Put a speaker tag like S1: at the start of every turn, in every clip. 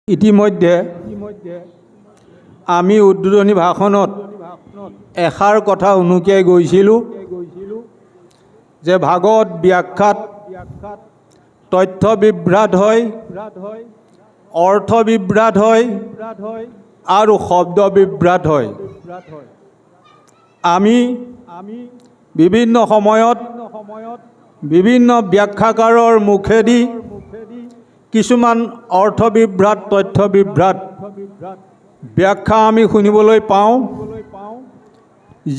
S1: ইতিমধ্যে আমি উদ্বোধনী ভাষণত এষাৰ কথা উনুকিয়াই গৈছিলোঁ যে ভাগৱত ব্যাখ্যাত তথ্য বিভ্ৰাট হয়, অৰ্থ বিভ্ৰাট হয় আৰু শব্দ বিভ্ৰাট হয়। আমি বিভিন্ন সময়ত বিভিন্ন ব্যাখ্যাকাৰৰ মুখেদি কিছুমান অৰ্থ বিভ্ৰাট তথ্য বিভ্ৰাট ব্যাখ্যা আমি শুনিবলৈ পাওঁ,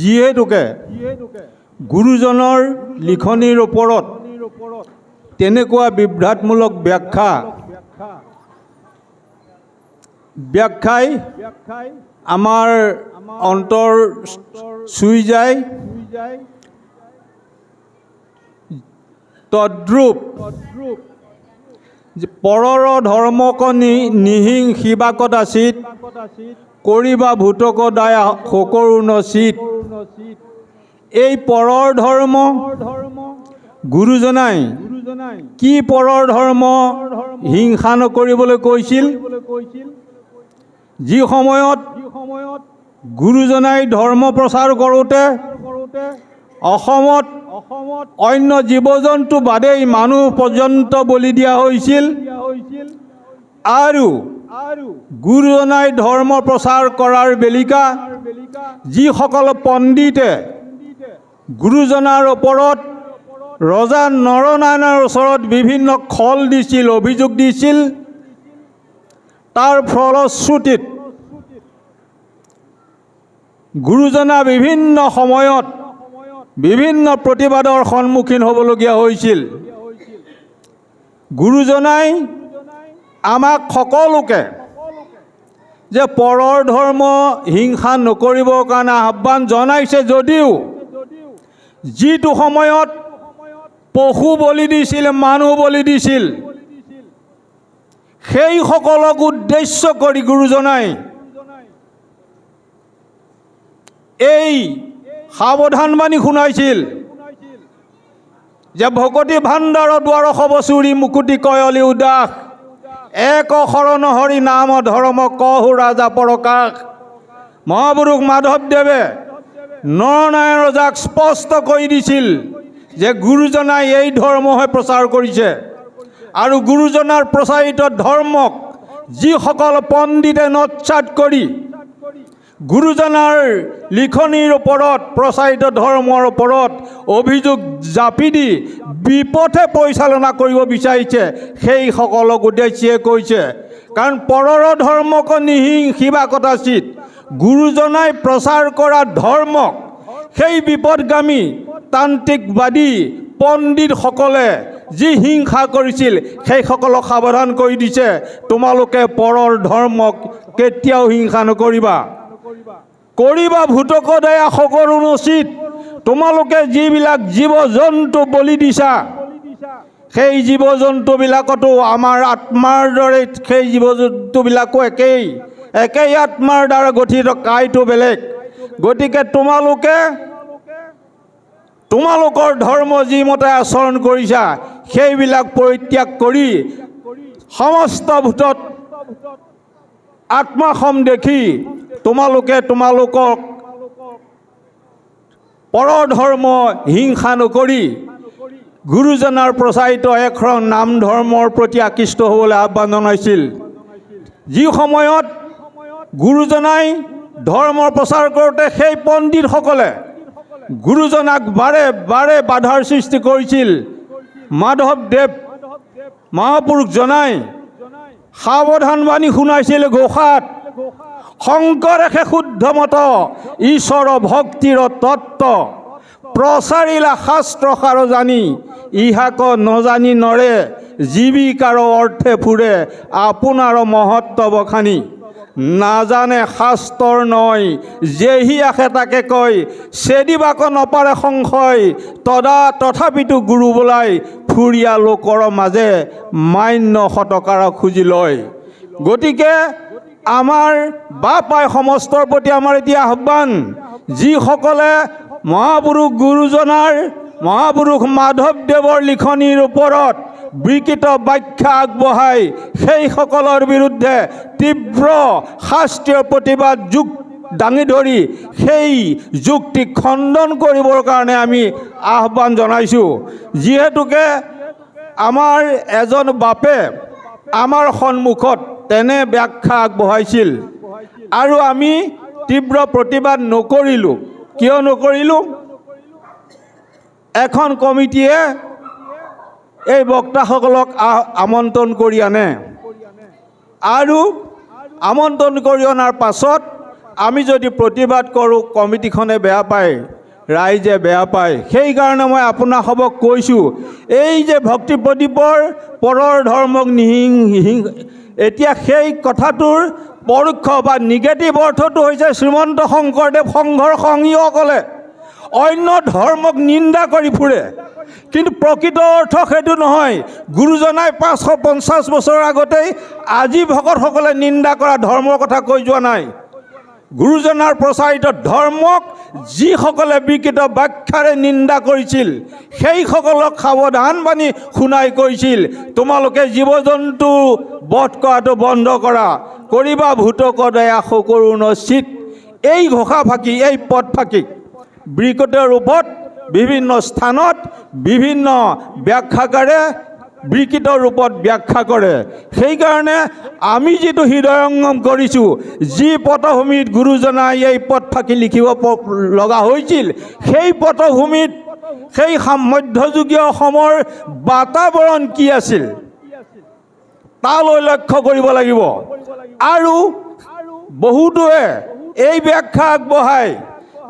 S1: যিহেতুকে গুৰুজনৰ লিখনিৰ ওপৰত তেনেকুৱা বিভ্ৰাটমূলক ব্যাখ্যাই আমাৰ অন্তৰ চুই যায়। তদ্ৰূপ পৰৰ ধৰ্মক নিহিংসিবা কদাচিত কৰিবা ভূতক দায়া সকৰু নচিত। এই পৰৰ ধৰ্ম গুৰুজনাই কি পৰৰ ধৰ্ম হিংসা নকৰিবলৈ কৈছিল? যি সময়ত গুৰুজনাই ধৰ্ম প্ৰচাৰ কৰোঁতে অসমত অন্য জীৱ জন্তু বাদেই মানুহ পৰ্যন্ত বলি দিয়া হৈছিল, আৰু গুৰুজনাই ধৰ্ম প্ৰচাৰ কৰাৰ বেলিকা যিসকল পণ্ডিতে গুৰুজনাৰ ওপৰত ৰজা নৰনাৰায়ণৰ ওচৰত বিভিন্ন খল দিছিল, অভিযোগ দিছিল, তাৰ ফলশ্ৰুতিত গুৰুজনা বিভিন্ন সময়ত বিভিন্ন প্ৰতিবাদৰ সন্মুখীন হ'বলগীয়া হৈছিল। গুৰুজনাই আমাক সকলোকে যে পৰৰ ধৰ্ম হিংসা নকৰিবৰ কাৰণে আহ্বান জনাইছে, যদিও যিটো সময়ত পশু বলি দিছিল, মানুহ বলি দিছিল, সেইসকলক উদ্দেশ্য কৰি গুৰুজনাই এই সাৱধানবাণী শুনাইছিল যে ভকতি ভাণ্ডাৰ দ্বাৰ হব চুৰি মুকুতি কয়লি উদাস, এক শৰণ হৰি নাম ধৰ্ম কহু ৰাজা পৰকাশ। মহাপুৰুষ মাধৱদেৱে নৰনাৰায়ণ ৰজাক স্পষ্ট কৰি দিছিল যে গুৰুজনাই এই ধৰ্মহে প্ৰচাৰ কৰিছে, আৰু গুৰুজনাৰ প্ৰচাৰিত ধৰ্মক যিসকল পণ্ডিতে নৎসাত কৰি গুৰুজনাৰ লিখনিৰ ওপৰত প্ৰচাৰিত ধৰ্মৰ ওপৰত অভিযোগ জাপি দি বিপথে পৰিচালনা কৰিব বিচাৰিছে, সেইসকলক উদ্দেশ্যে কৈছে। কাৰণ পৰৰ ধৰ্মক নিহিংসিবা কদাচিত, গুৰুজনাই প্ৰচাৰ কৰা ধৰ্মক সেই বিপদগামী তান্ত্ৰিকবাদী পণ্ডিতসকলে যি হিংসা কৰিছিল, সেইসকলক সাৱধান কৰি দিছে, তোমালোকে পৰৰ ধৰ্মক কেতিয়াও হিংসা নকৰিবা, কৰিবা ভূতক দয়া সকলো নচিত। তোমালোকে যিবিলাক জীৱ জন্তু বলি দিছা, সেই জীৱ জন্তুবিলাকতো আমাৰ আত্মাৰ দৰে সেই জীৱ জন্তুবিলাকো একেই আত্মাৰ দ্বাৰা গঠিত, কাইটো বেলেগ। গতিকে তোমালোকৰ ধৰ্ম যিমতে আচৰণ কৰিছা, সেইবিলাক পৰিত্যাগ কৰি সমস্ত ভূতত আত্মাসম দেখি তোমালোকক পৰৰ ধৰ্ম হিংসা নকৰি গুৰুজনাৰ প্ৰচাৰিত এখন নাম ধৰ্মৰ প্ৰতি আকৃষ্ট হ'বলৈ আহ্বান জনাইছিল। যি সময়ত গুৰুজনাই ধৰ্মৰ প্ৰচাৰ কৰোঁতে সেই পণ্ডিতসকলে গুৰুজনাক বাৰে বাৰে বাধাৰ সৃষ্টি কৰিছিল, মাধৱদেৱ মহাপুৰুষজনাই সাৱধানবাণী শুনাইছিল ঘোষাত, শংকৰেহে শুদ্ধ মত ঈশ্বৰ ভক্তিৰ তত্ত্ব, প্ৰচাৰিলা শাস্ত্ৰ সাৰ জানি ইহাক নজানি নৰে, জীৱিকাৰ অৰ্থে ফুৰে আপোনাৰ মহত্ব বখানি। নাজানে শাস্ত্ৰৰ নয় যেহি আহে তাকে কয়, চেদিবাক নপাৰে সংশয়, তথাপিতো গুৰু বোলাই ফুৰিয়া লোকৰ মাজে মান্য শতকাৰ খুজি লয়। গতিকে আমাৰ বাপাই সমস্তৰ প্ৰতি আমাৰ এতিয়া আহ্বান, যিসকলে মহাপুৰুষ গুৰুজনাৰ মহাপুৰুষ মাধৱদেৱৰ লিখনিৰ ওপৰত বিকৃত ব্যাখ্যা আগবঢ়াই সেইসকলৰ বিৰুদ্ধে তীব্ৰ শাস্ত্ৰীয় প্ৰতিবাদ দাঙি ধৰি সেই যুক্তি খণ্ডন কৰিবৰ কাৰণে আমি আহ্বান জনাইছোঁ। যিহেতুকে আমাৰ এজন বাপে আমাৰ সন্মুখত তেনে ব্যাখ্যা আগবঢ়াইছিল আৰু আমি তীব্ৰ প্ৰতিবাদ নকৰিলোঁ। কিয় নকৰিলোঁ? এখন কমিটিয়ে এই বক্তাসকলক আমন্ত্ৰণ কৰি আনে আৰু আমন্ত্ৰণ কৰি অনাৰ পাছত আমি যদি প্ৰতিবাদ কৰোঁ কমিটিখনে বেয়া পায়, ৰাইজে বেয়া পায়। সেইকাৰণে মই আপোনাসবক কৈছোঁ, এই যে ভক্তি প্ৰদীপৰ পৰৰ ধৰ্মক এতিয়া সেই কথাটোৰ পৰোক্ষ বা নিগেটিভ অৰ্থটো হৈছে শ্ৰীমন্ত শংকৰদেৱ সংঘৰ সংগীসকলে অন্য ধৰ্মক নিন্দা কৰি ফুৰে, কিন্তু প্ৰকৃত অৰ্থ সেইটো নহয়। গুৰুজনাই 550 বছৰৰ আগতেই আজি ভকতসকলে নিন্দা কৰা ধৰ্মৰ কথা কৈ যোৱা নাই। গুৰুজনাৰ প্ৰচাৰিত ধৰ্মক যিসকলে বিকৃত ব্যাখ্যাৰে নিন্দা কৰিছিল সেইসকলক সাৱধান বাণী শুনাই কৈছিল, তোমালোকে জীৱ জন্তু বধ কৰাটো বন্ধ কৰা, কৰিবা ভূতক দয়া সকৰুণ চিত। এই ঘোষা ফাঁকি, এই পদ ফাঁকি বিকৃত ৰূপত বিভিন্ন স্থানত বিভিন্ন ব্যাখ্যাকাৰে বিকৃত ৰূপত ব্যাখ্যা কৰে। সেইকাৰণে আমি যিটো হৃদয়ংগম কৰিছোঁ, যি পটভূমিত গুৰুজনাই এই পদ ফাঁকি লিখিব লগা হৈছিল, সেই পটভূমিত সেই মধ্যযুগীয় অসমৰ বাতাবৰণ কি আছিল তালৈ লক্ষ্য কৰিব লাগিব। আৰু বহুতোৱে এই ব্যাখ্যা আগবঢ়ায়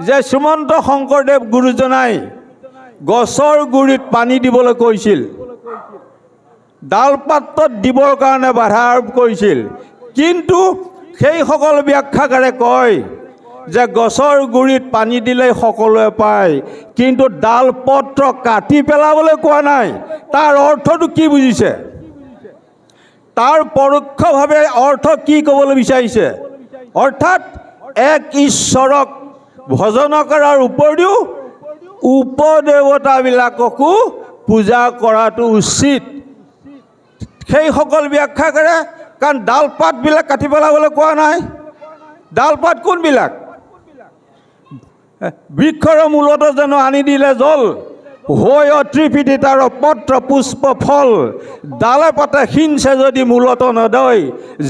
S1: যে শ্ৰীমন্ত শংকৰদেৱ গুৰুজনাই গছৰ গুৰিত পানী দিবলৈ কৈছিল, ডাল পাত্ৰত দিবৰ কাৰণে বাধা আৰোপ কৰিছিল। কিন্তু সেইসকল ব্যাখ্যাকাৰে কয় যে গছৰ গুৰিত পানী দিলেই সকলোৱে পায়, কিন্তু ডাল পত্ৰ কাটি পেলাবলৈ কোৱা নাই। তাৰ অৰ্থটো কি বুজিছে? তাৰ পৰোক্ষভাৱে অৰ্থ কি ক'বলৈ বিচাৰিছে? অৰ্থাৎ এক ঈশ্বৰক ভজন কৰাৰ উপৰিও উপদেৱতাবিলাককো পূজা কৰাটো উচিত। সেইসকল ব্যাখ্যাকাৰে, কাৰণ ডাল পাতবিলাক কাটি পেলাবলৈ কোৱা নাই। ডাল পাত কোনবিলাক? বৃক্ষৰ মূলত জানো আনি দিলে জল, হৈ ত্ৰিপিঠি তাৰ পত্ৰ পুষ্প ফল, ডালে পাতে সিঞ্চে যদি মূলত নদয়,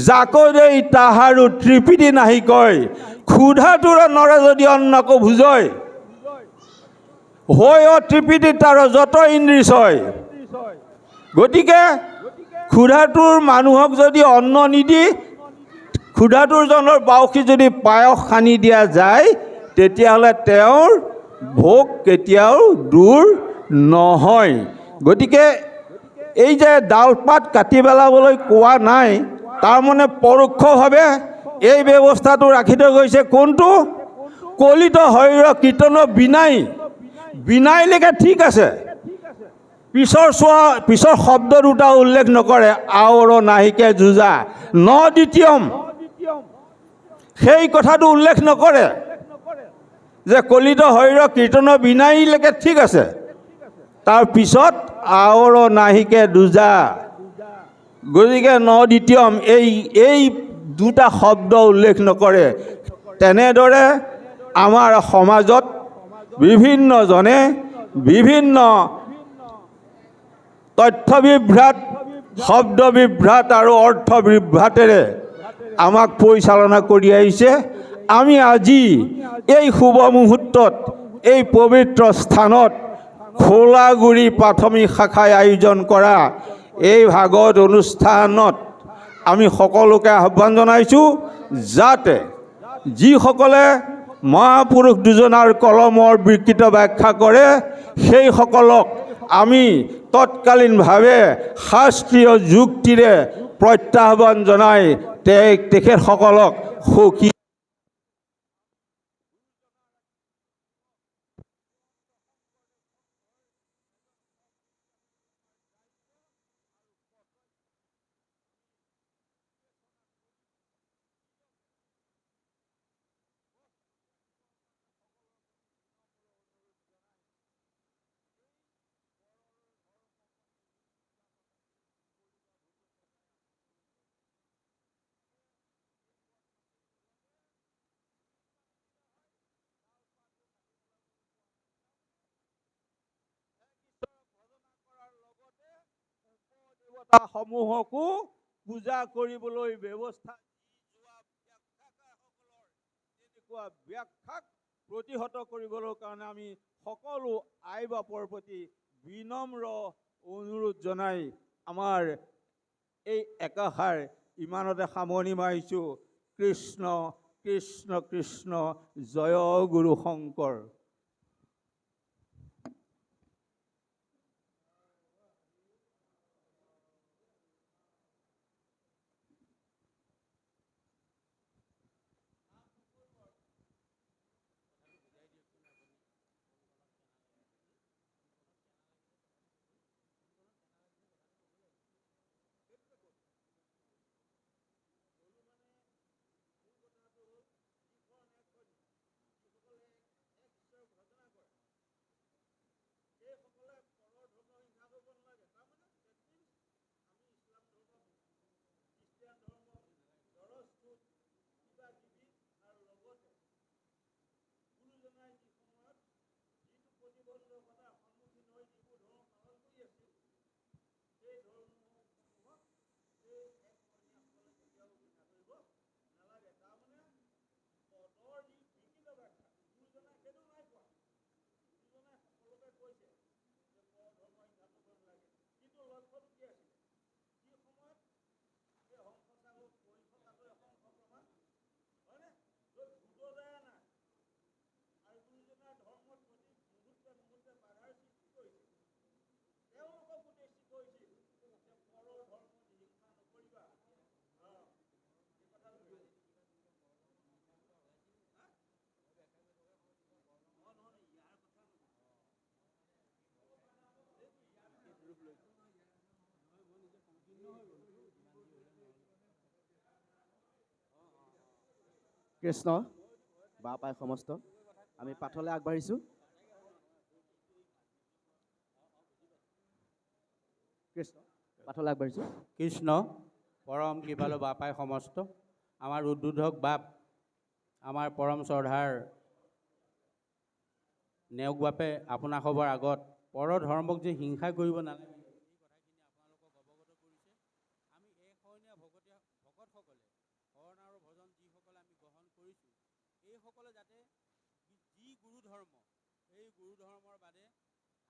S1: জাকৈ দেই তাহাৰো ত্ৰিপিঠি নাহি কয়, ক্ষুধাটোৰে নৰে যদি অন্নকো ভুজয়, হৈ ত্ৰিপিঠি তাৰ যত ইন্দ্ৰিচয়। গতিকে ক্ষুধাটোৰ মানুহক যদি অন্ন নিদি ক্ষুধাটোৰ জনৰ বাউসী যদি পায়স সানি দিয়া যায়, তেতিয়াহ'লে তেওঁৰ ভোগ কেতিয়াও দূৰ নহয়। গতিকে এই যে ডালপাত কাটি পেলাবলৈ কোৱা নাই, তাৰমানে পৰোক্ষভাৱে এই ব্যৱস্থাটো ৰাখি থৈ গৈছে। কোনটো? কলিত শৰীৰ কীৰ্তন বিনাই, বিনাইলৈকে ঠিক আছে। পিছৰ শব্দ দুটা উল্লেখ নকৰে, আওৰ নাহিকে যুঁজা ন দ্বিতীয়ম, সেই কথাটো উল্লেখ নকৰে যে কলিত শৰীৰ কীৰ্তন বিনাইলৈকে ঠিক আছে, তাৰপিছত আওৰ নাহিকে দুজা। গতিকে ন দ্বিতীয়ম এই দুটা শব্দ উল্লেখ নকৰে। তেনেদৰে আমাৰ সমাজত বিভিন্নজনে বিভিন্ন তথ্য বিভ্ৰাট, শব্দ বিভ্ৰাট আৰু অৰ্থ বিভ্ৰাটেৰে আমাক পৰিচালনা কৰি আহিছে। আমি আজি এই শুভ মুহূৰ্তত এই পবিত্ৰ স্থানত খোলাগুৰি প্ৰাথমিক শাখাই আয়োজন কৰা এই ভাগৱত অনুষ্ঠানত আমি সকলোকে আহ্বান জনাইছোঁ, যাতে যিসকলে মহাপুৰুষ দুজনাৰ কলমৰ বিকৃত ব্যাখ্যা কৰে সেইসকলক আমি তৎকালীনভাৱে শাস্ত্ৰীয় যুক্তিৰে প্ৰত্যাহ্বান জনাই তেখেতসকলক সৌখী দেৱতাসমূহকো পূজা কৰিবলৈ ব্যৱস্থা দি যোৱা ব্যাখ্যাকাৰসকলৰ তেনেকুৱা ব্যাখ্যাক প্ৰতিহত কৰিবলৈ কাৰণে আমি সকলো আই বাপৰ প্ৰতি বিনম্ৰ অনুৰোধ জনাই আমাৰ এই একাষাৰ ইমানতে সামৰণি মাৰিছোঁ। কৃষ্ণ কৃষ্ণ কৃষ্ণ, জয় গুৰু শংকৰ।
S2: কৃষ্ণ বা পাই সমস্ত আমি পাঠলৈ আগবাঢ়িছোঁ। কৃষ্ণ পাঠলৈ আগবাঢ়িছোঁ।
S3: কৃষ্ণ পৰম কৃপালু বাপাই সমস্ত আমাৰ উদ্বোধক বাপ আমাৰ পৰম শ্ৰদ্ধাৰ নেওগ বাপে আপোনাক সবৰ আগত পৰধৰ্মক যে হিংসা কৰিব নালাগে এই কথাখিনি আপোনালোকক অৱগত কৰিছে। আমি এশৰণীয়া ভকতসকলে শৰণ আৰু ভজন যিসকলে আমি গ্ৰহণ কৰিছোঁ, এইসকলে যাতে যি গুৰু ধৰ্ম এই গুৰু ধৰ্মৰ বাদে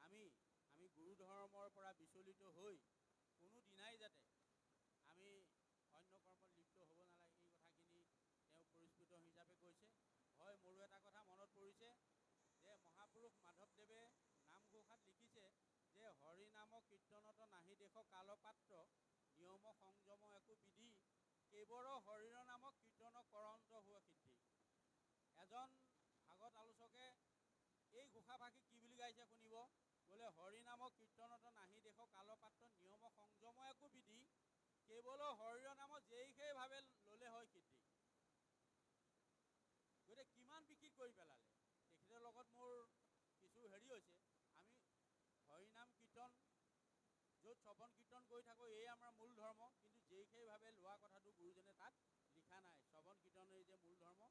S3: আমি গুৰু ধৰ্মৰ পৰা বিচলিত হৈ কোনো দিনাই যাতে আমি অন্য কৰ্মত লিপ্ত হ'ব নালাগে, এই কথাখিনি তেওঁ পৰিস্ফুট হিচাপে কৈছে। হয়, মোৰো এটা কথা মনত পৰিছে যে মহাপুৰুষ মাধৱদেৱে নামঘোষাত লিখিছে যে হৰি নাম কীৰ্তনত নাহি দেশ কালপাত্ৰ নিয়ম সংযম একো বিধি কেৱল হৰিৰ নাম কীৰ্তন কৰন্ত হোৱা সিদ্ধি। এজন ভাগত আলোচকে এই ঘোষাভাষী কি বুলি গাইছে শুনিব, বোলে হৰি নাম কীৰ্তনত নাহি দেশ কালপাত্ৰ নিয়ম সংযম একো বিধি কেৱল হৰিৰ নাম যেই সেইভাৱে ল'লে হয় সিদ্ধি। গতিকে কিমান বিকৃত কৰি পেলালে। তেখেতৰ লগত মোৰ কিছু হেৰি হৈছে, আমি হৰিনাম কীৰ্তন য'ত শ্ৰৱণ কীৰ্তন কৰি থাকোঁ এই আমাৰ মূল ধৰ্ম, কিন্তু যেই সেইভাৱে লোৱা কথাটো গুৰুজনে তাত লিখা নাই। শ্ৰৱণ কীৰ্তনেই যে মূল ধৰ্ম